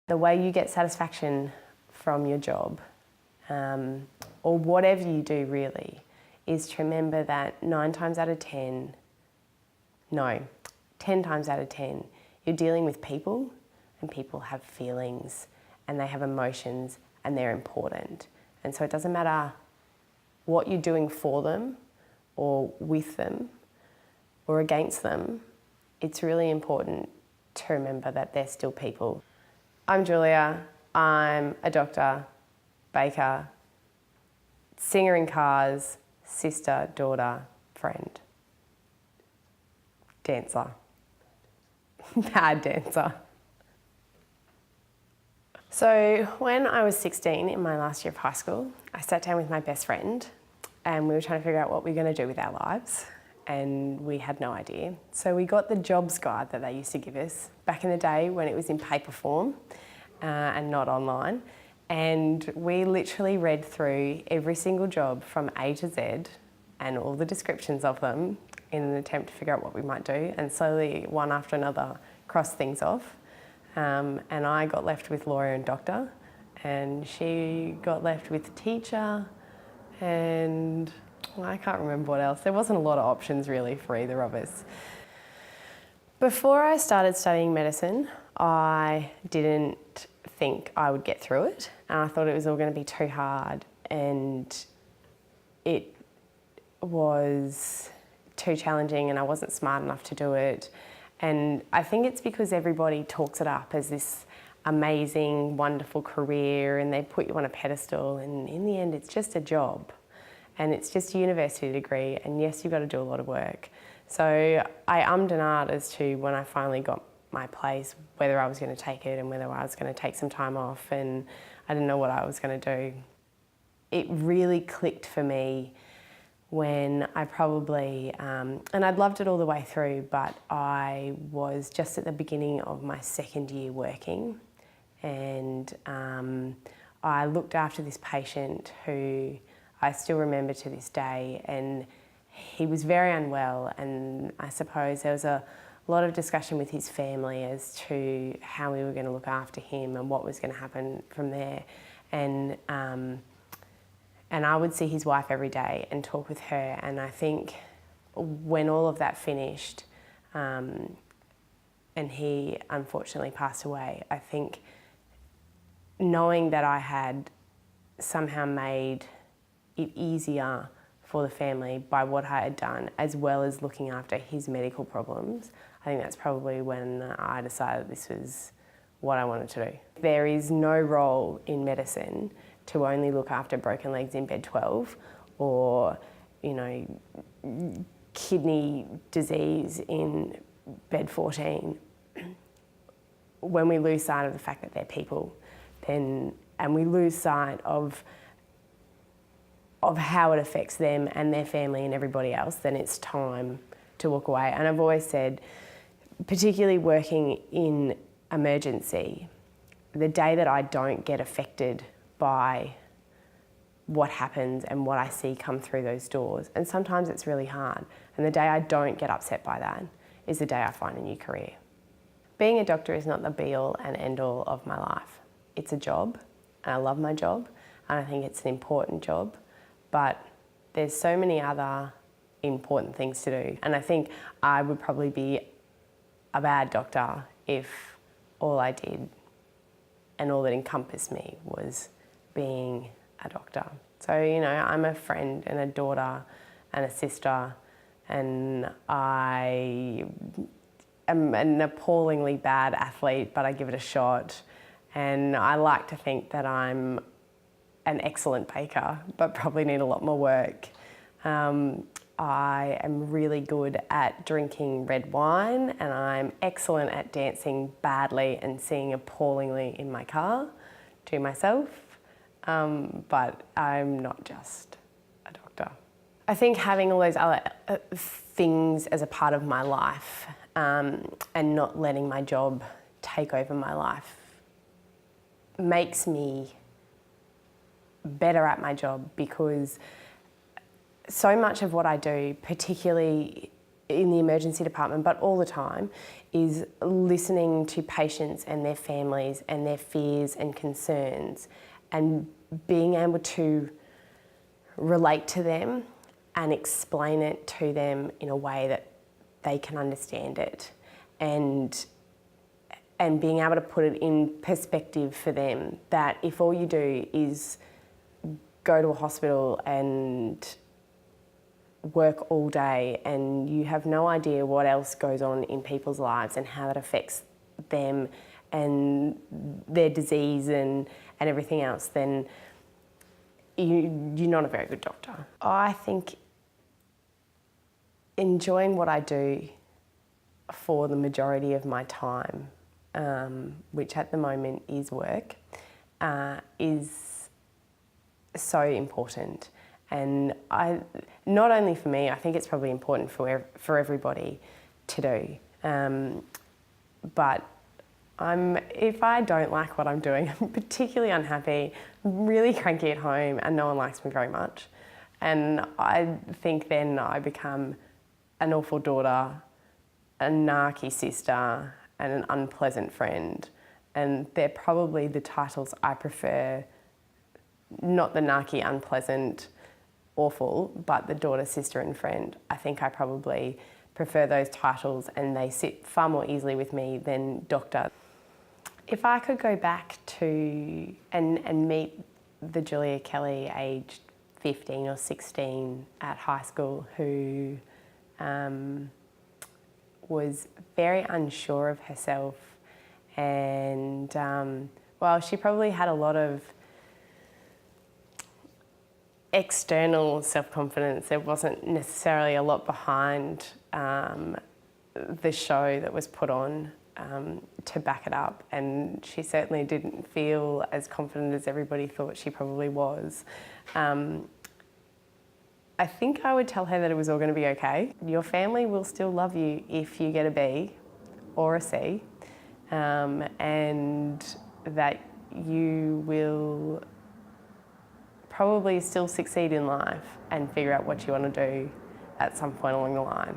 The way you get satisfaction from your job, or whatever you do really, is to remember that 10 times out of 10, you're dealing with people, and people have feelings and they have emotions and they're important. And so it doesn't matter what you're doing for them or with them or against them, it's really important to remember that they're still people. I'm Julia, I'm a doctor, baker, singer in cars, sister, daughter, friend, dancer, bad dancer. So when I was 16 in my last year of high school, I sat down with my best friend and we were trying to figure out what we were going to do with our lives, and we had no idea. So we got the jobs guide that they used to give us back in the day when it was in paper form and not online. And we literally read through every single job from A to Z and all the descriptions of them in an attempt to figure out what we might do, and slowly, one after another, cross things off. And I got left with lawyer and doctor, and she got left with teacher, and well, I can't remember what else. There wasn't a lot of options really for either of us. Before I started studying medicine, I didn't think I would get through it, and I thought it was all going to be too hard, and it was too challenging, and I wasn't smart enough to do it. And I think it's because everybody talks it up as this amazing, wonderful career, and they put you on a pedestal, and in the end it's just a job and it's just a university degree, and yes, you've got to do a lot of work. So I ummed and ahed as to, when I finally got my place, whether I was going to take it and whether I was going to take some time off, and I didn't know what I was going to do. It really clicked for me when I probably, and I'd loved it all the way through, but I was just at the beginning of my second year working, and I looked after this patient who I still remember to this day, and he was very unwell, and I suppose there was a lot of discussion with his family as to how we were going to look after him and what was going to happen from there. And I would see his wife every day and talk with her, and I think when all of that finished and he unfortunately passed away, I think knowing that I had somehow made it easier for the family by what I had done, as well as looking after his medical problems, I think that's probably when I decided this was what I wanted to do. There is no role in medicine to only look after broken legs in bed 12, or, you know, kidney disease in bed 14. When we lose sight of the fact that they're people, then, and we lose sight of how it affects them and their family and everybody else, then it's time to walk away. And I've always said, particularly working in emergency, the day that I don't get affected by what happens and what I see come through those doors, and sometimes it's really hard, and the day I don't get upset by that is the day I find a new career. Being a doctor is not the be-all and end-all of my life. It's a job, and I love my job, and I think it's an important job, but there's so many other important things to do, and I think I would probably be a bad doctor if all I did and all that encompassed me was being a doctor. So, you know, I'm a friend and a daughter and a sister, and I am an appallingly bad athlete, but I give it a shot, and I like to think that I'm an excellent baker, but probably need a lot more work. I am really good at drinking red wine, and I'm excellent at dancing badly and singing appallingly in my car to myself, but I'm not just a doctor. I think having all those other things as a part of my life and not letting my job take over my life makes me better at my job, because so much of what I do, particularly in the emergency department, but all the time, is listening to patients and their families and their fears and concerns, and being able to relate to them and explain it to them in a way that they can understand it, and being able to put it in perspective for them, that if all you do is go to a hospital and work all day and you have no idea what else goes on in people's lives and how that affects them and their disease and everything else, then you're not a very good doctor. I think enjoying what I do for the majority of my time, which at the moment is work, is so important. And not only for me, I think it's probably important for everybody to do. But if I don't like what I'm doing, I'm particularly unhappy, really cranky at home, and no one likes me very much. And I think then I become an awful daughter, a narky sister, and an unpleasant friend. And they're probably the titles I prefer, not the narky, unpleasant, awful, but the daughter, sister and friend. I think I probably prefer those titles, and they sit far more easily with me than doctor. If I could go back to and meet the Julia Kelly aged 15 or 16 at high school, who was very unsure of herself, and well, she probably had a lot of external self-confidence. There wasn't necessarily a lot behind the show that was put on to back it up, and she certainly didn't feel as confident as everybody thought she probably was. I think I would tell her that it was all going to be okay. Your family will still love you if you get a B or a C, and that you will probably still succeed in life and figure out what you want to do at some point along the line.